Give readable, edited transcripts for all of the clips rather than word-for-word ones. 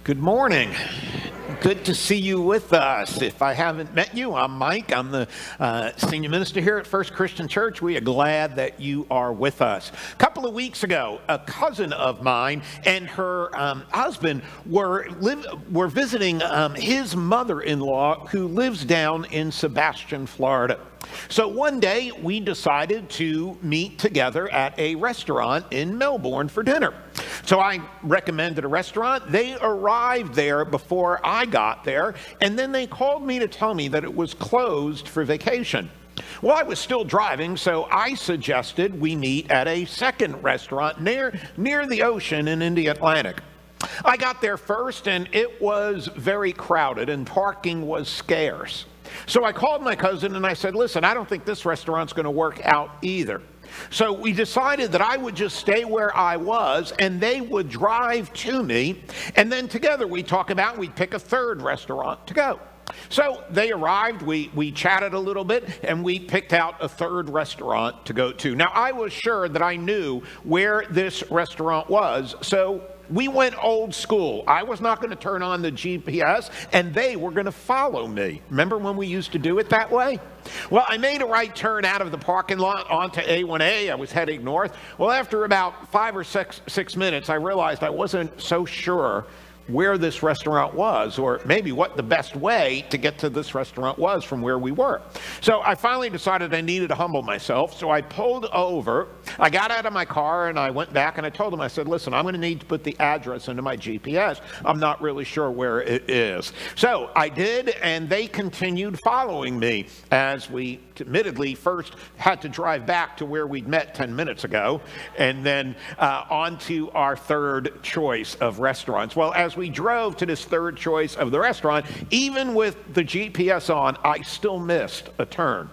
Good morning. Good to see you with us. If I haven't met you, I'm Mike. I'm the senior minister here at First Christian Church. We are glad that you are with us. A couple of weeks ago, a cousin of mine and her husband were visiting his mother-in-law who lives down in Sebastian, Florida. So one day we decided to meet together at a restaurant in Melbourne for dinner. So I recommended a restaurant. They arrived there before I got there, and then they called me to tell me that it was closed for vacation. Well, I was still driving, so I suggested we meet at a second restaurant near the ocean in the Atlantic. I got there first, and it was very crowded, and parking was scarce. So I called my cousin and I said, listen, I don't think this restaurant's going to work out either. So we decided that I would just stay where I was and they would drive to me. And then together we'd pick a third restaurant to go. So they arrived, we chatted a little bit, and we picked out a third restaurant to go to. Now, I was sure that I knew where this restaurant was, so we went old school. I was not going to turn on the GPS, and they were going to follow me. Remember when we used to do it that way? Well, I made a right turn out of the parking lot onto A1A. I was heading north. Well, after about 5 or 6 minutes, I realized I wasn't so sure where this restaurant was, or maybe what the best way to get to this restaurant was from where we were. So I finally decided I needed to humble myself, so I pulled over. I got out of my car and I went back and I told them, I said, listen, I'm going to need to put the address into my GPS. I'm not really sure where it is. So I did, and they continued following me as we admittedly first had to drive back to where we'd met 10 minutes ago, and then on to our third choice of restaurants. Well, as we drove to this third choice of the restaurant, even with the GPS on, I still missed a turn.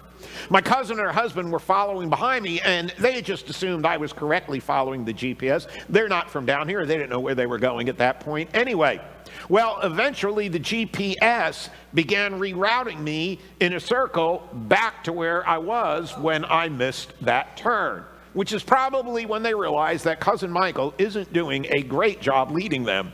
My cousin and her husband were following behind me, and they had just assumed I was correctly following the GPS. They're not from down here. They didn't know where they were going at that point anyway. Well, eventually the GPS began rerouting me in a circle back to where I was when I missed that turn, which is probably when they realized that Cousin Michael isn't doing a great job leading them.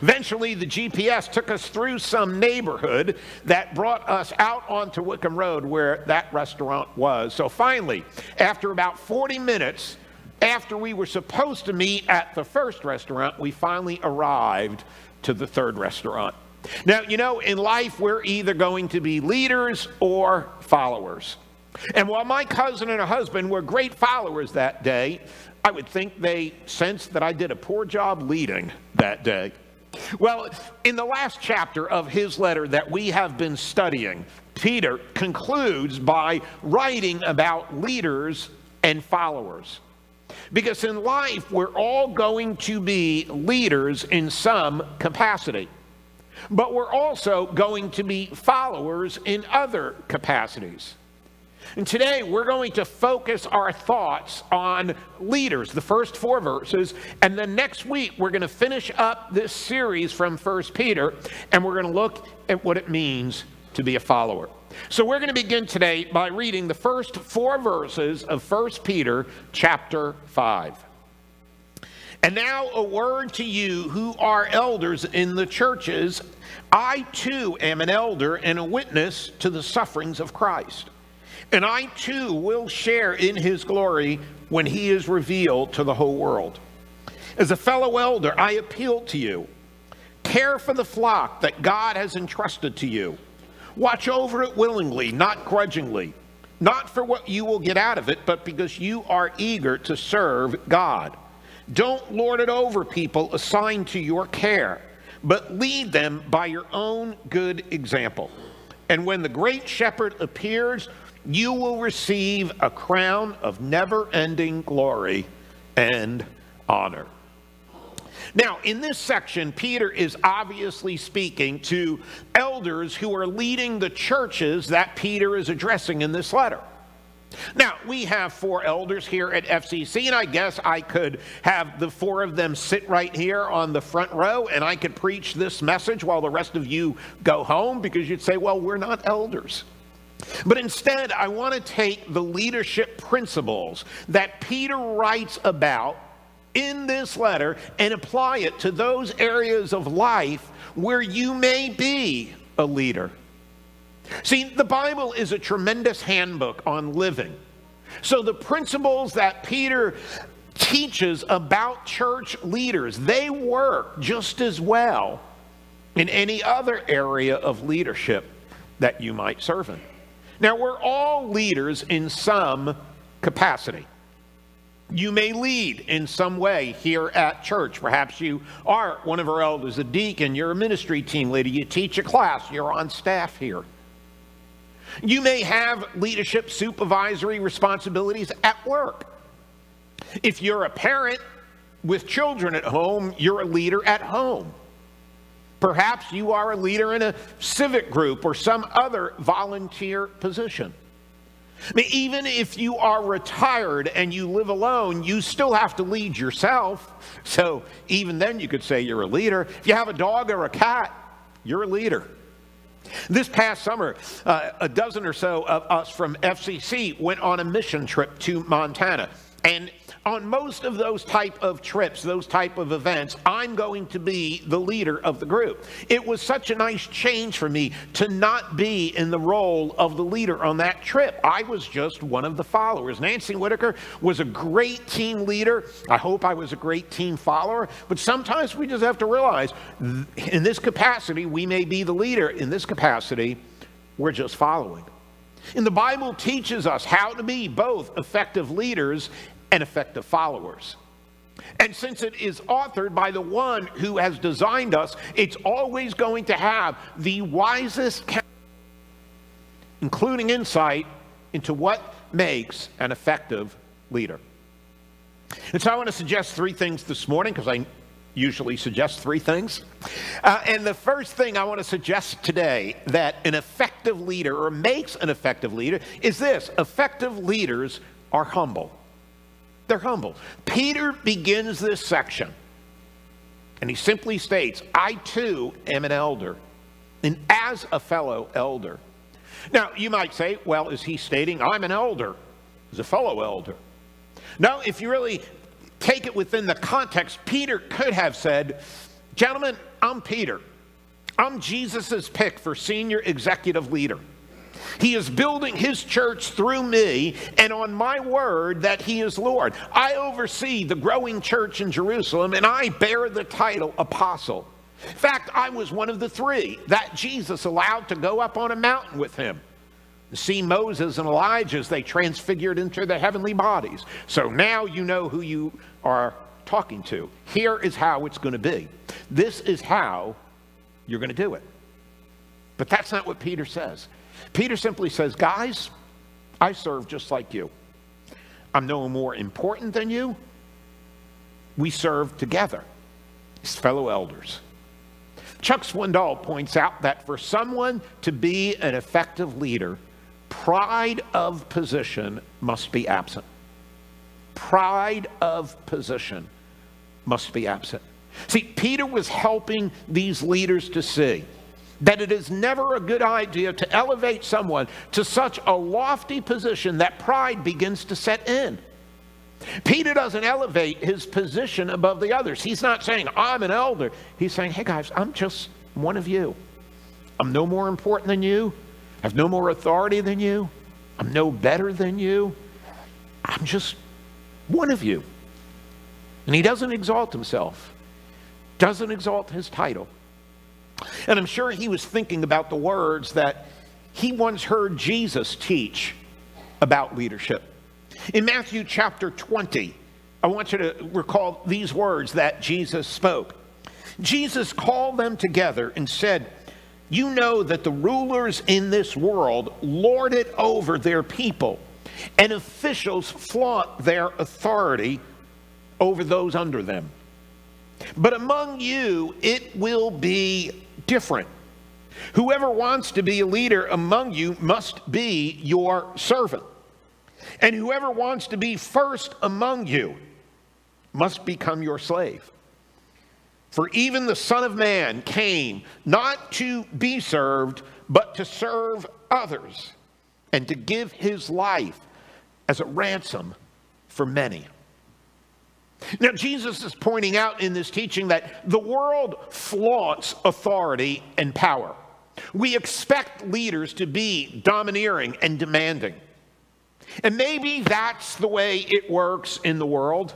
Eventually, the GPS took us through some neighborhood that brought us out onto Wickham Road where that restaurant was. So finally, after about 40 minutes after we were supposed to meet at the first restaurant, we finally arrived to the third restaurant. Now, you know, in life, we're either going to be leaders or followers. And while my cousin and her husband were great followers that day, I would think they sensed that I did a poor job leading that day. Well, in the last chapter of his letter that we have been studying, Peter concludes by writing about leaders and followers. Because in life, we're all going to be leaders in some capacity. But we're also going to be followers in other capacities. And today, we're going to focus our thoughts on leaders, the first 4 verses, and then next week, we're going to finish up this series from 1 Peter, and we're going to look at what it means to be a follower. So we're going to begin today by reading the first 4 verses of 1 Peter chapter 5. And now a word to you who are elders in the churches. I too am an elder and a witness to the sufferings of Christ. And I too will share in his glory when he is revealed to the whole world. As a fellow elder, I appeal to you. Care for the flock that God has entrusted to you. Watch over it willingly, not grudgingly. Not for what you will get out of it, but because you are eager to serve God. Don't lord it over people assigned to your care, but lead them by your own good example. And when the great shepherd appears, you will receive a crown of never-ending glory and honor. Now, in this section, Peter is obviously speaking to elders who are leading the churches that Peter is addressing in this letter. Now, we have 4 elders here at FCC, and I guess I could have the 4 of them sit right here on the front row, and I could preach this message while the rest of you go home, because you'd say, well, we're not elders. But instead, I want to take the leadership principles that Peter writes about in this letter and apply it to those areas of life where you may be a leader. See, the Bible is a tremendous handbook on living. So the principles that Peter teaches about church leaders, they work just as well in any other area of leadership that you might serve in. Now, we're all leaders in some capacity. You may lead in some way here at church. Perhaps you are one of our elders, a deacon, you're a ministry team leader, you teach a class, you're on staff here. You may have leadership supervisory responsibilities at work. If you're a parent with children at home, you're a leader at home. Perhaps you are a leader in a civic group or some other volunteer position. I mean, even if you are retired and you live alone, you still have to lead yourself. So even then you could say you're a leader. If you have a dog or a cat, you're a leader. This past summer, a dozen or so of us from FCC went on a mission trip to Montana. And on most of those type of trips, those type of events, I'm going to be the leader of the group. It was such a nice change for me to not be in the role of the leader on that trip. I was just one of the followers. Nancy Whitaker was a great team leader. I hope I was a great team follower. But sometimes we just have to realize, in this capacity, we may be the leader. In this capacity, we're just following. And the Bible teaches us how to be both effective leaders and effective followers. And since it is authored by the one who has designed us, it's always going to have the wisest counsel, including insight into what makes an effective leader. And so I want to suggest three things this morning, because I usually suggest three things. And the first thing I want to suggest today that an effective leader, or makes an effective leader, is this: effective leaders are humble. They're humble. Peter begins this section, and he simply states, I too am an elder, and as a fellow elder. Now, you might say, well, is he stating, I'm an elder as a fellow elder? No, if you really take it within the context, Peter could have said, gentlemen, I'm Peter. I'm Jesus's pick for senior executive leader. He is building his church through me, and on my word that he is Lord. I oversee the growing church in Jerusalem, and I bear the title apostle. In fact, I was one of the three that Jesus allowed to go up on a mountain with him to see Moses and Elijah as they transfigured into their heavenly bodies. So now you know who you are talking to. Here is how it's going to be. This is how you're going to do it. But that's not what Peter says. Peter simply says, guys, I serve just like you. I'm no more important than you. We serve together as fellow elders. Chuck Swindoll points out that for someone to be an effective leader, pride of position must be absent. Pride of position must be absent. See, Peter was helping these leaders to see that it is never a good idea to elevate someone to such a lofty position that pride begins to set in. Peter doesn't elevate his position above the others. He's not saying, I'm an elder. He's saying, hey guys, I'm just one of you. I'm no more important than you. I have no more authority than you. I'm no better than you. I'm just one of you. And he doesn't exalt himself, doesn't exalt his title. And I'm sure he was thinking about the words that he once heard Jesus teach about leadership. In Matthew chapter 20, I want you to recall these words that Jesus spoke. Jesus called them together and said, you know that the rulers in this world lord it over their people, and officials flaunt their authority over those under them. But among you, it will be different. Whoever wants to be a leader among you must be your servant. And whoever wants to be first among you must become your slave. For even the Son of Man came not to be served, but to serve others, and to give his life as a ransom for many. Now, Jesus is pointing out in this teaching that the world flaunts authority and power. We expect leaders to be domineering and demanding. And maybe that's the way it works in the world.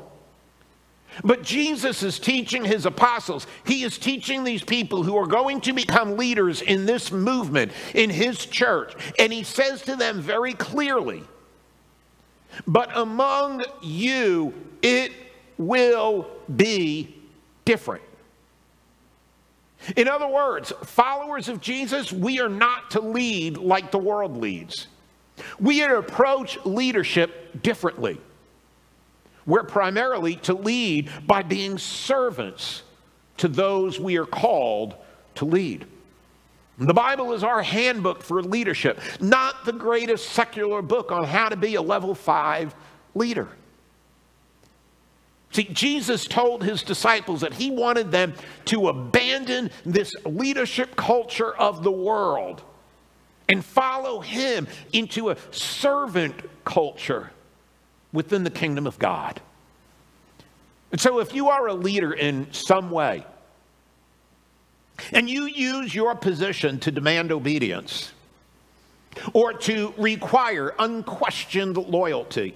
But Jesus is teaching his apostles. He is teaching these people who are going to become leaders in this movement, in his church. And he says to them very clearly, but among you it will be different. In other words, followers of Jesus, we are not to lead like the world leads. We are to approach leadership differently. We're primarily to lead by being servants to those we are called to lead. The Bible is our handbook for leadership, not the greatest secular book on how to be a level 5 leader. See, Jesus told his disciples that he wanted them to abandon this leadership culture of the world and follow him into a servant culture within the kingdom of God. And so if you are a leader in some way, and you use your position to demand obedience, or to require unquestioned loyalty,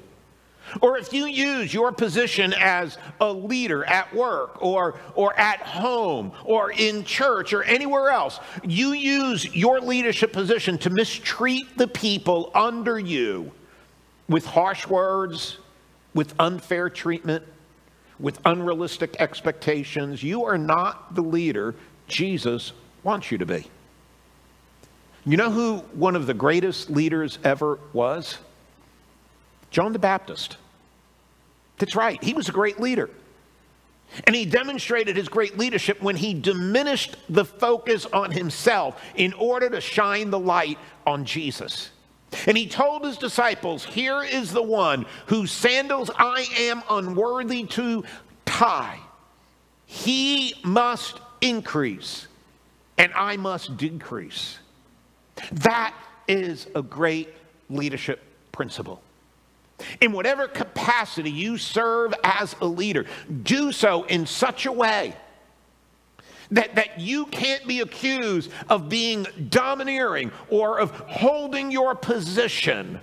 or if you use your position as a leader at work or at home or in church or anywhere else, you use your leadership position to mistreat the people under you with harsh words, with unfair treatment, with unrealistic expectations, you are not the leader Jesus wants you to be. You know who one of the greatest leaders ever was? John the Baptist. That's right, he was a great leader. And he demonstrated his great leadership when he diminished the focus on himself in order to shine the light on Jesus. And he told his disciples, here is the one whose sandals I am unworthy to tie. He must increase, and I must decrease. That is a great leadership principle. In whatever capacity you serve as a leader, do so in such a way that you can't be accused of being domineering or of holding your position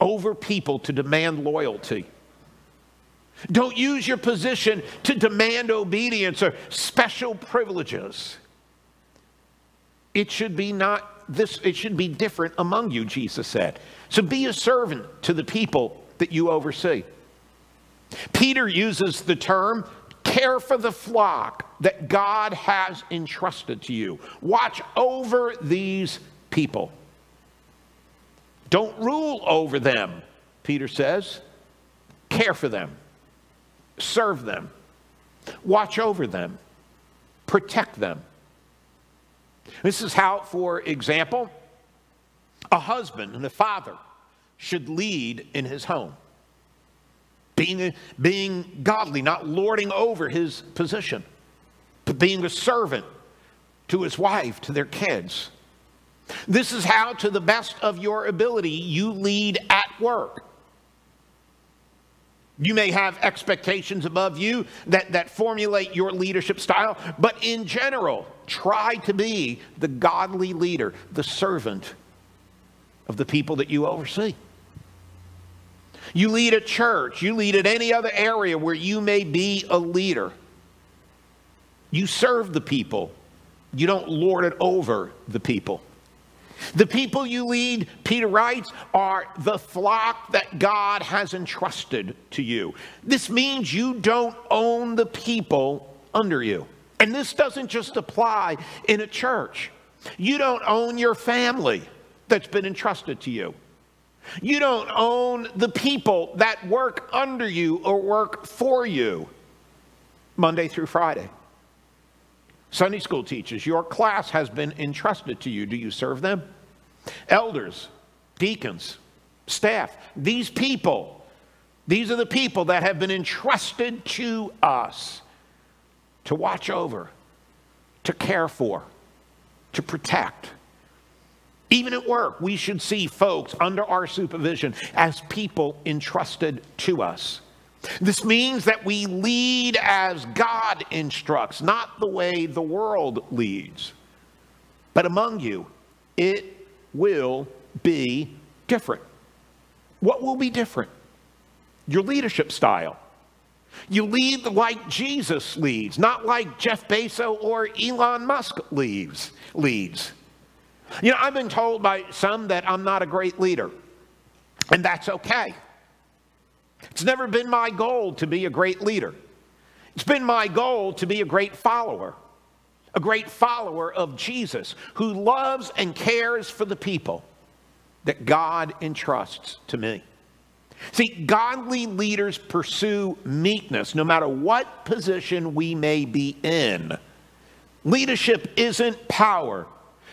over people to demand loyalty. Don't use your position to demand obedience or special privileges. It should be it should be different among you, Jesus said. So be a servant to the people that you oversee. Peter uses the term, care for the flock that God has entrusted to you. Watch over these people. Don't rule over them, Peter says. Care for them. Serve them. Watch over them. Protect them. This is how, for example, a husband and a father should lead in his home. Being godly, not lording over his position, but being a servant to his wife, to their kids. This is how, to the best of your ability, you lead at work. You may have expectations above you that formulate your leadership style, but in general, try to be the godly leader, the servant of the people that you oversee. You lead at church, you lead at any other area where you may be a leader. You serve the people. You don't lord it over the people. The people you lead, Peter writes, are the flock that God has entrusted to you. This means you don't own the people under you. And this doesn't just apply in a church. You don't own your family that's been entrusted to you. You don't own the people that work under you or work for you Monday through Friday. Sunday school teachers, your class has been entrusted to you. Do you serve them? Elders, deacons, staff, these people, these are the people that have been entrusted to us to watch over, to care for, to protect. Even at work, we should see folks under our supervision as people entrusted to us. This means that we lead as God instructs, not the way the world leads. But among you, it will be different. What will be different? Your leadership style. You lead like Jesus leads, not like Jeff Bezos or Elon Musk leads. You know, I've been told by some that I'm not a great leader, and that's okay. It's never been my goal to be a great leader. It's been my goal to be a great follower of Jesus, who loves and cares for the people that God entrusts to me. See, godly leaders pursue meekness no matter what position we may be in. Leadership isn't power.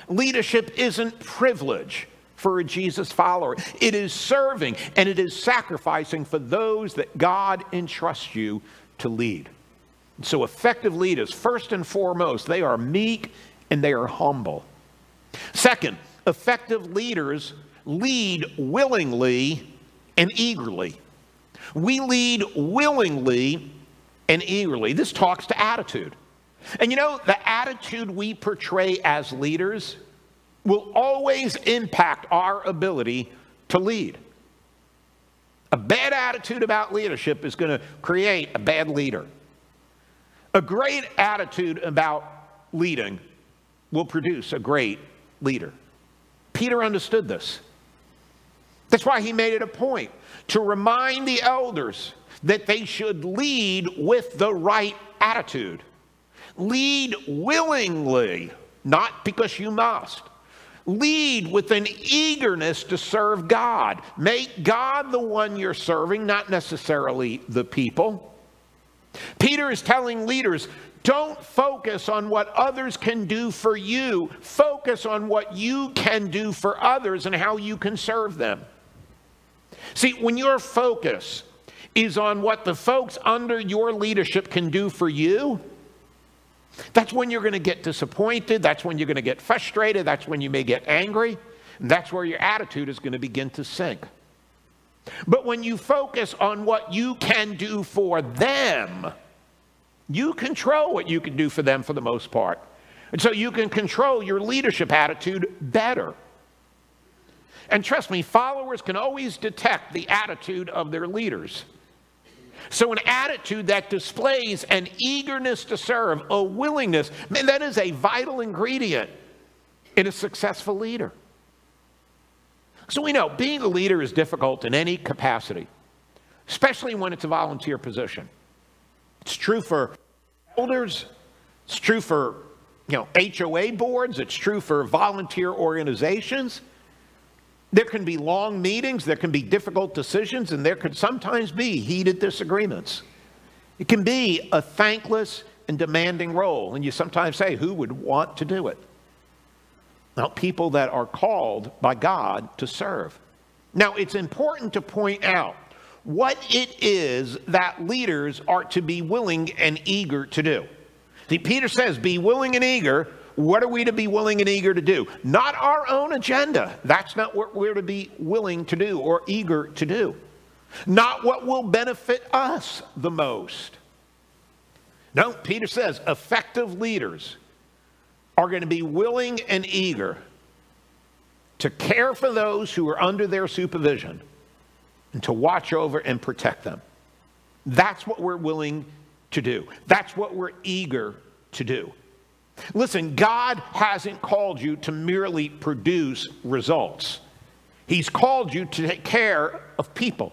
Leadership isn't privilege for a Jesus follower. It is serving and it is sacrificing for those that God entrusts you to lead. So effective leaders, first and foremost, they are meek and they are humble. Second, effective leaders lead willingly and eagerly. We lead willingly and eagerly. This talks to attitude. And you know, the attitude we portray as leaders will always impact our ability to lead. A bad attitude about leadership is going to create a bad leader. A great attitude about leading will produce a great leader. Peter understood this. That's why he made it a point to remind the elders that they should lead with the right attitude. Lead willingly, not because you must. Lead with an eagerness to serve God. Make God the one you're serving, not necessarily the people. Peter is telling leaders, don't focus on what others can do for you. Focus on what you can do for others and how you can serve them. See, when your focus is on what the folks under your leadership can do for you, that's when you're going to get disappointed. That's when you're going to get frustrated. That's when you may get angry. And that's where your attitude is going to begin to sink. But when you focus on what you can do for them, you control what you can do for them for the most part. And so you can control your leadership attitude better. And trust me, followers can always detect the attitude of their leaders. So an attitude that displays an eagerness to serve, a willingness, man, that is a vital ingredient in a successful leader. So we know being a leader is difficult in any capacity, especially when it's a volunteer position. It's true for elders. It's true for, HOA boards. It's true for volunteer organizations. There can be long meetings, there can be difficult decisions, and there could sometimes be heated disagreements. It can be a thankless and demanding role, and you sometimes say, who would want to do it? Now, people that are called by God to serve. Now, it's important to point out what it is that leaders are to be willing and eager to do. See, Peter says, be willing and eager. What are we to be willing and eager to do? Not our own agenda. That's not what we're to be willing to do or eager to do. Not what will benefit us the most. No, Peter says effective leaders are going to be willing and eager to care for those who are under their supervision and to watch over and protect them. That's what we're willing to do. That's what we're eager to do. Listen, God hasn't called you to merely produce results. He's called you to take care of people.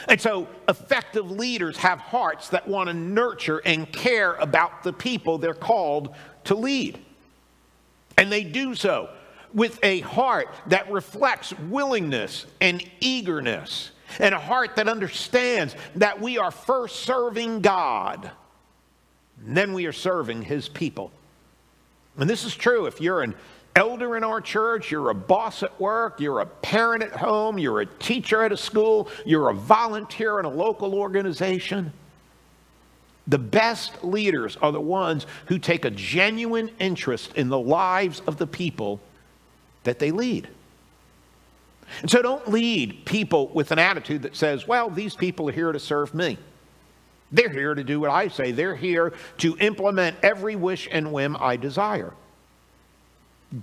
And so effective leaders have hearts that want to nurture and care about the people they're called to lead. And they do so with a heart that reflects willingness and eagerness, and a heart that understands that we are first serving God, and then we are serving his people. And this is true if you're an elder in our church, you're a boss at work, you're a parent at home, you're a teacher at a school, you're a volunteer in a local organization. The best leaders are the ones who take a genuine interest in the lives of the people that they lead. And so don't lead people with an attitude that says, well, these people are here to serve me. They're here to do what I say. They're here to implement every wish and whim I desire.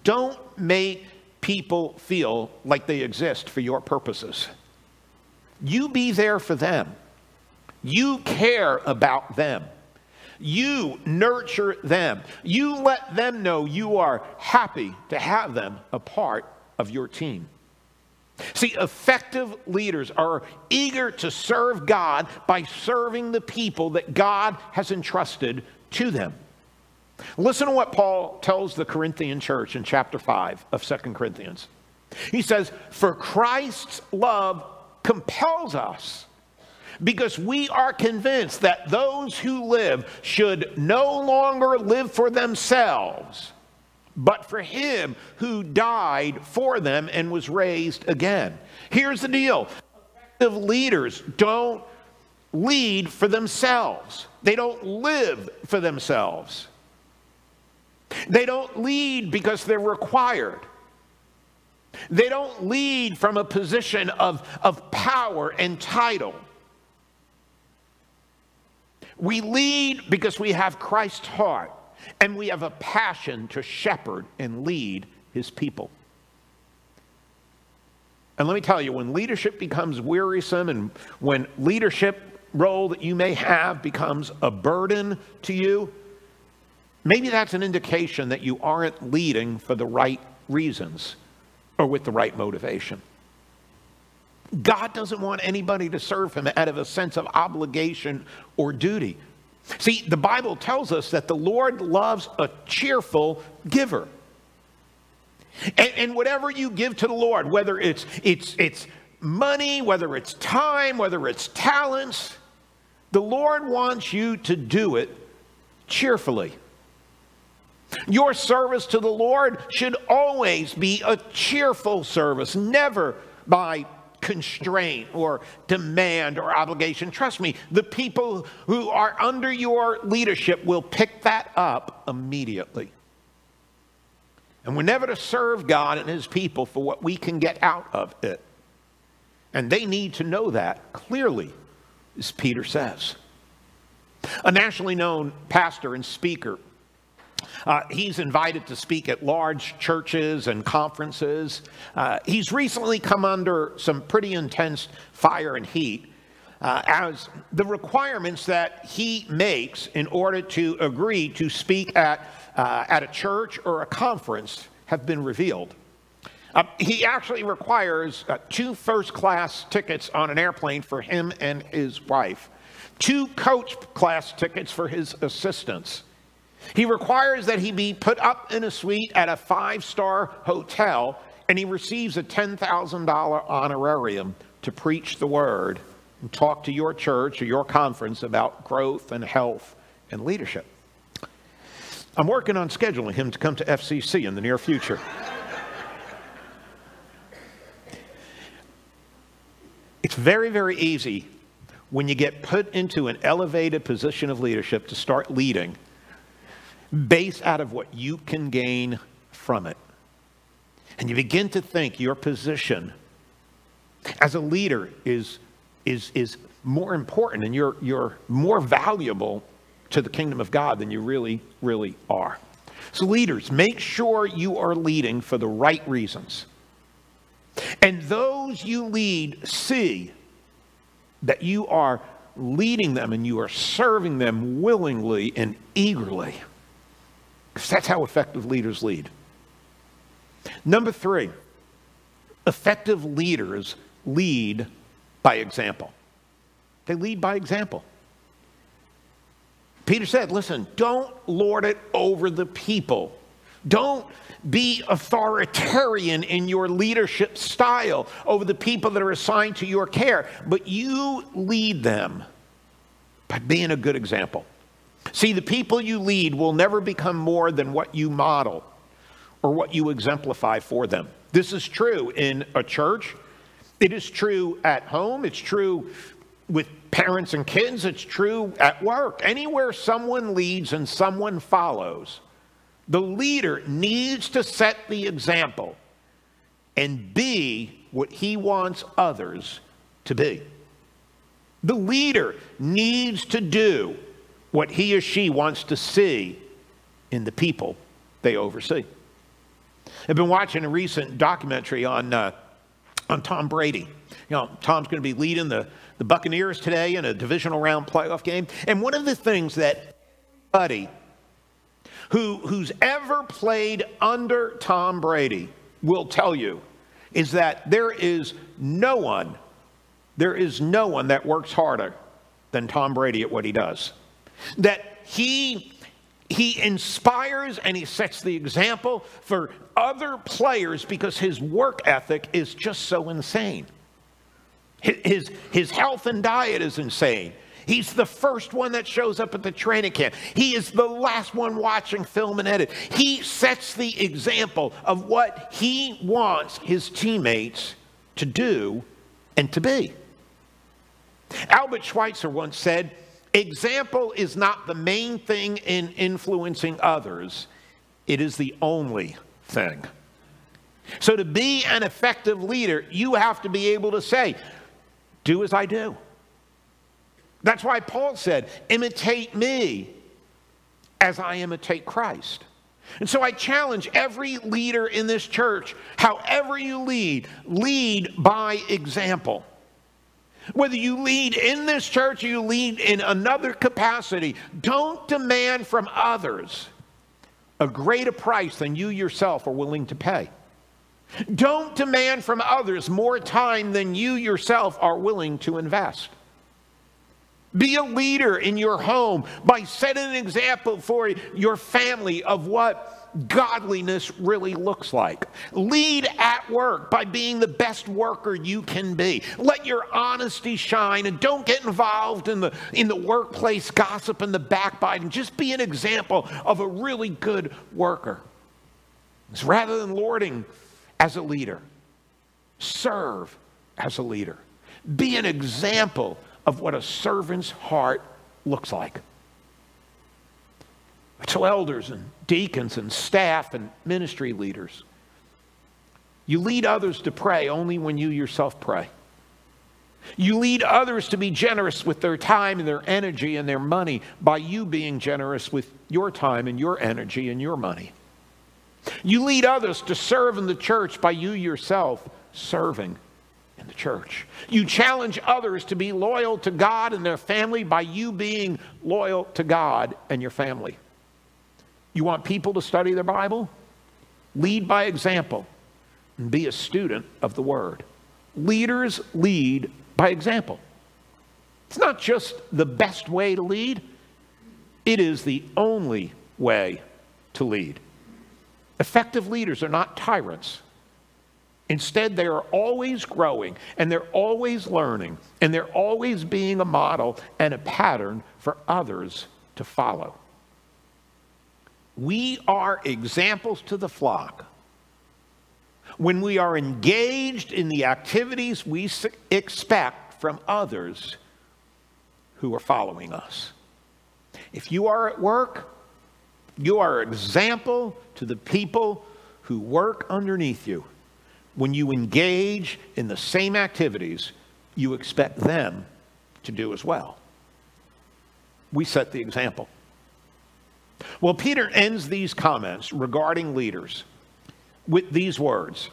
Don't make people feel like they exist for your purposes. You be there for them. You care about them. You nurture them. You let them know you are happy to have them a part of your team. See, effective leaders are eager to serve God by serving the people that God has entrusted to them. Listen to what Paul tells the Corinthian church in chapter 5 of 2 Corinthians. He says, "For Christ's love compels us, because we are convinced that those who live should no longer live for themselves, but for him who died for them and was raised again." Here's the deal. Effective leaders don't lead for themselves. They don't live for themselves. They don't lead because they're required. They don't lead from a position of power and title. We lead because we have Christ's heart, and we have a passion to shepherd and lead his people. And let me tell you, when leadership becomes wearisome, and when leadership role that you may have becomes a burden to you, maybe that's an indication that you aren't leading for the right reasons or with the right motivation. God doesn't want anybody to serve him out of a sense of obligation or duty. See, the Bible tells us that the Lord loves a cheerful giver. And whatever you give to the Lord, whether it's money, whether it's time, whether it's talents, the Lord wants you to do it cheerfully. Your service to the Lord should always be a cheerful service, never by constraint or demand or obligation. Trust me, the people who are under your leadership will pick that up immediately. And we're never to serve God and his people for what we can get out of it. And they need to know that clearly, as Peter says. A nationally known pastor and speaker, he's invited to speak at large churches and conferences. He's recently come under some pretty intense fire and heat as the requirements that he makes in order to agree to speak at a church or a conference have been revealed. He actually requires 2 first-class tickets on an airplane for him and his wife, 2 coach class tickets for his assistants. He requires that he be put up in a suite at a 5-star hotel, and he receives a $10,000 honorarium to preach the word and talk to your church or your conference about growth and health and leadership. I'm working on scheduling him to come to FCC in the near future. It's very, very easy when you get put into an elevated position of leadership to start leading based out of what you can gain from it. And you begin to think your position as a leader is more important, and you're more valuable to the kingdom of God than you really, really are. So leaders, make sure you are leading for the right reasons. And those you lead see that you are leading them and you are serving them willingly and eagerly. Because that's how effective leaders lead. Number 3, effective leaders lead by example. They lead by example. Peter said, listen, don't lord it over the people. Don't be authoritarian in your leadership style over the people that are assigned to your care, but you lead them by being a good example. See, the people you lead will never become more than what you model or what you exemplify for them. This is true in a church. It is true at home. It's true with parents and kids. It's true at work. Anywhere someone leads and someone follows, the leader needs to set the example and be what he wants others to be. The leader needs to do what he or she wants to see in the people they oversee. I've been watching a recent documentary on Tom Brady. You know, Tom's going to be leading the Buccaneers today in a divisional round playoff game. And one of the things that anybody who's ever played under Tom Brady will tell you is that there is no one that works harder than Tom Brady at what he does. That he inspires and he sets the example for other players because his work ethic is just so insane. His health and diet is insane. He's the first one that shows up at the training camp. He is the last one watching film and edit. He sets the example of what he wants his teammates to do and to be. Albert Schweitzer once said, "Example is not the main thing in influencing others. It is the only thing." So to be an effective leader, you have to be able to say, "Do as I do." That's why Paul said, "Imitate me as I imitate Christ." And so I challenge every leader in this church, however you lead by example. Whether you lead in this church or you lead in another capacity, don't demand from others a greater price than you yourself are willing to pay. Don't demand from others more time than you yourself are willing to invest. Be a leader in your home by setting an example for your family of what godliness really looks like. Lead at work by being the best worker you can be. Let your honesty shine and don't get involved in the workplace gossip and the backbiting. Just be an example of a really good worker. So rather than lording as a leader, serve as a leader. Be an example of what a servant's heart looks like. So elders and deacons and staff and ministry leaders, you lead others to pray only when you yourself pray. You lead others to be generous with their time and their energy and their money by you being generous with your time and your energy and your money. You lead others to serve in the church by you yourself serving in the church. You challenge others to be loyal to God and their family by you being loyal to God and your family. You want people to study their Bible? Lead by example and be a student of the Word. Leaders lead by example. It's not just the best way to lead. It is the only way to lead. Effective leaders are not tyrants. Instead, they are always growing, and they're always learning, and they're always being a model and a pattern for others to follow. We are examples to the flock when we are engaged in the activities we expect from others who are following us. If you are at work, you are an example to the people who work underneath you. When you engage in the same activities, you expect them to do as well. We set the example. Well, Peter ends these comments regarding leaders with these words: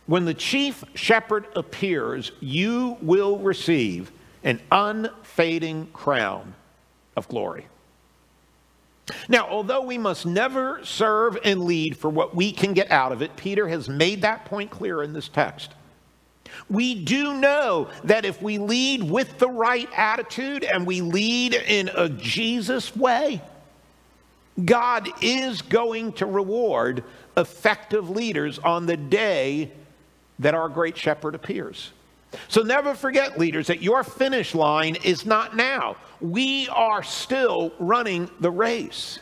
"When the chief shepherd appears, you will receive an unfading crown of glory." Now, although we must never serve and lead for what we can get out of it, Peter has made that point clear in this text. We do know that if we lead with the right attitude and we lead in a Jesus way, God is going to reward effective leaders on the day that our great shepherd appears. So never forget, leaders, that your finish line is not now. We are still running the race.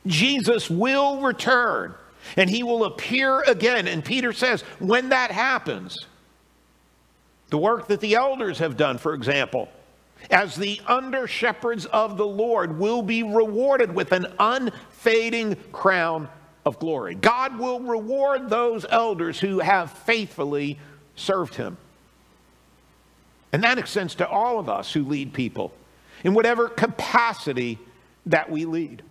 Jesus will return, and he will appear again. And Peter says, when that happens, the work that the elders have done, for example, as the under-shepherds of the Lord, will be rewarded with an unfading crown of glory. God will reward those elders who have faithfully served him. And that extends to all of us who lead people in whatever capacity that we lead.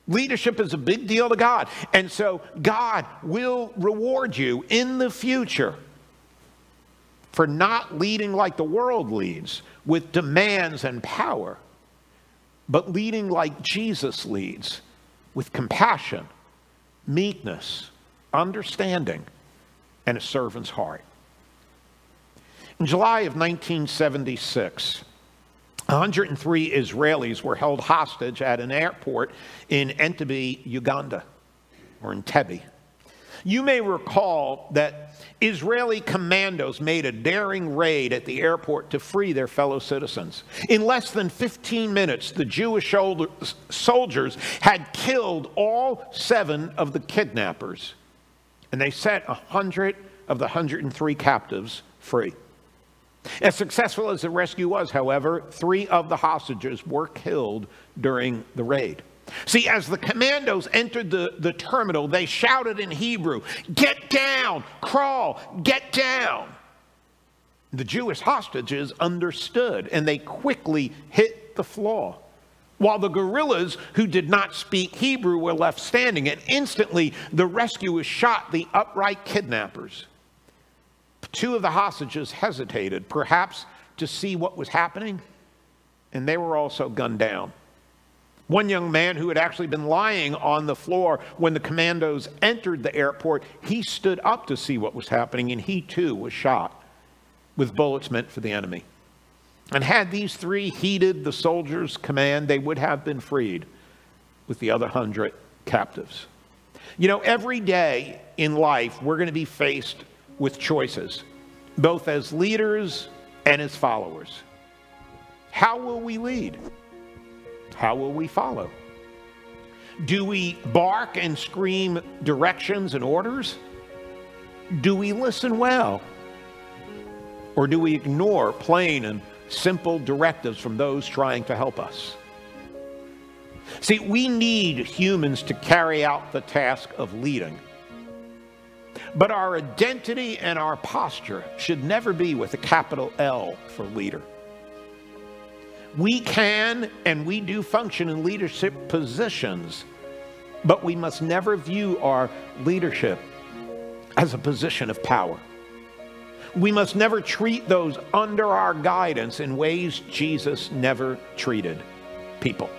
Leadership is a big deal to God. And so God will reward you in the future for not leading like the world leads, with demands and power, but leading like Jesus leads, with compassion, meekness, understanding, and a servant's heart. In July of 1976, 103 Israelis were held hostage at an airport in Entebbe, Uganda, or Entebbe. You may recall that Israeli commandos made a daring raid at the airport to free their fellow citizens. In less than 15 minutes, the Jewish soldiers had killed all 7 of the kidnappers, and they set 100 of the 103 captives free. As successful as the rescue was, however, 3 of the hostages were killed during the raid. See, as the commandos entered the terminal, they shouted in Hebrew, "Get down, crawl, get down." The Jewish hostages understood, and they quickly hit the floor, while the guerrillas who did not speak Hebrew were left standing, and instantly the rescuers shot the upright kidnappers. 2 of the hostages hesitated, perhaps to see what was happening, and they were also gunned down. One young man who had actually been lying on the floor when the commandos entered the airport, he stood up to see what was happening, and he too was shot with bullets meant for the enemy. And had these 3 heeded the soldiers' command, they would have been freed with the other 100 captives. You know, every day in life, we're going to be faced with choices, both as leaders and as followers. How will we lead? How will we follow? Do we bark and scream directions and orders? Do we listen well? Or do we ignore plain and simple directives from those trying to help us? See, we need humans to carry out the task of leading. But our identity and our posture should never be with a capital L for leader. We can and we do function in leadership positions, but we must never view our leadership as a position of power. We must never treat those under our guidance in ways Jesus never treated people.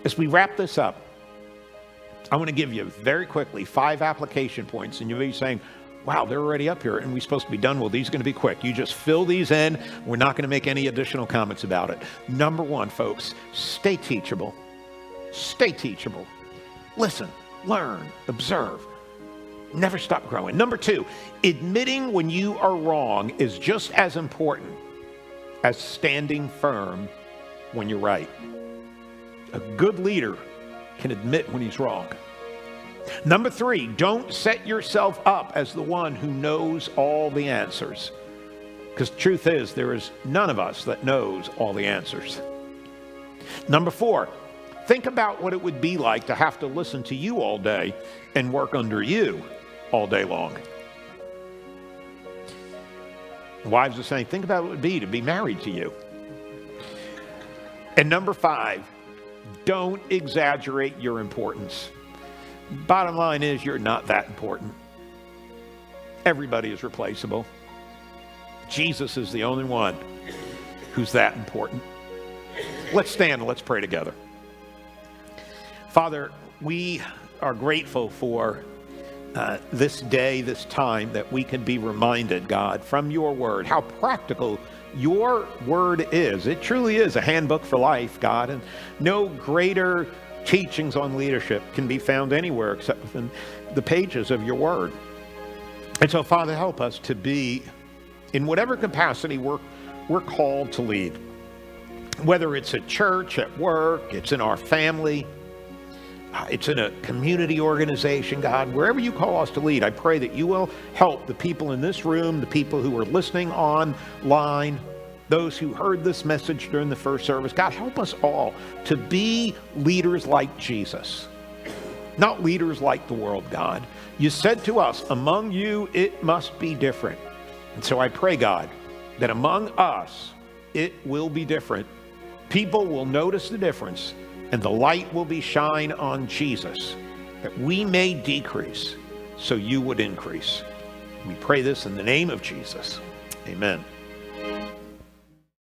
As we wrap this up, I want to give you very quickly 5 application points, and you'll be saying, wow, they're already up here and we're supposed to be done. Well, these are going to be quick. You just fill these in. We're not going to make any additional comments about it. Number 1, folks, stay teachable. Stay teachable. Listen, learn, observe. Never stop growing. Number 2, admitting when you are wrong is just as important as standing firm when you're right. A good leader can admit when he's wrong. Number 3, don't set yourself up as the one who knows all the answers. Because the truth is, there is none of us that knows all the answers. Number 4, think about what it would be like to have to listen to you all day and work under you all day long. Wives are saying, think about what it would be to be married to you. And number 5, don't exaggerate your importance. Bottom line is, you're not that important. Everybody is replaceable. Jesus is the only one who's that important. Let's stand and let's pray together. Father, we are grateful for this day, this time, that we can be reminded, God, from your word, how practical your word is. It truly is a handbook for life, God, and no greater teachings on leadership can be found anywhere except within the pages of your word. And so, Father, help us to be, in whatever capacity we're called to lead. Whether it's at church, at work, it's in our family, it's in a community organization, God, wherever you call us to lead, I pray that you will help the people in this room, the people who are listening online, those who heard this message during the first service. God, help us all to be leaders like Jesus, not leaders like the world, God. You said to us, among you it must be different. And so I pray, God, that among us it will be different. People will notice the difference, and the light will be shine on Jesus, that we may decrease so you would increase. We pray this in the name of Jesus. Amen.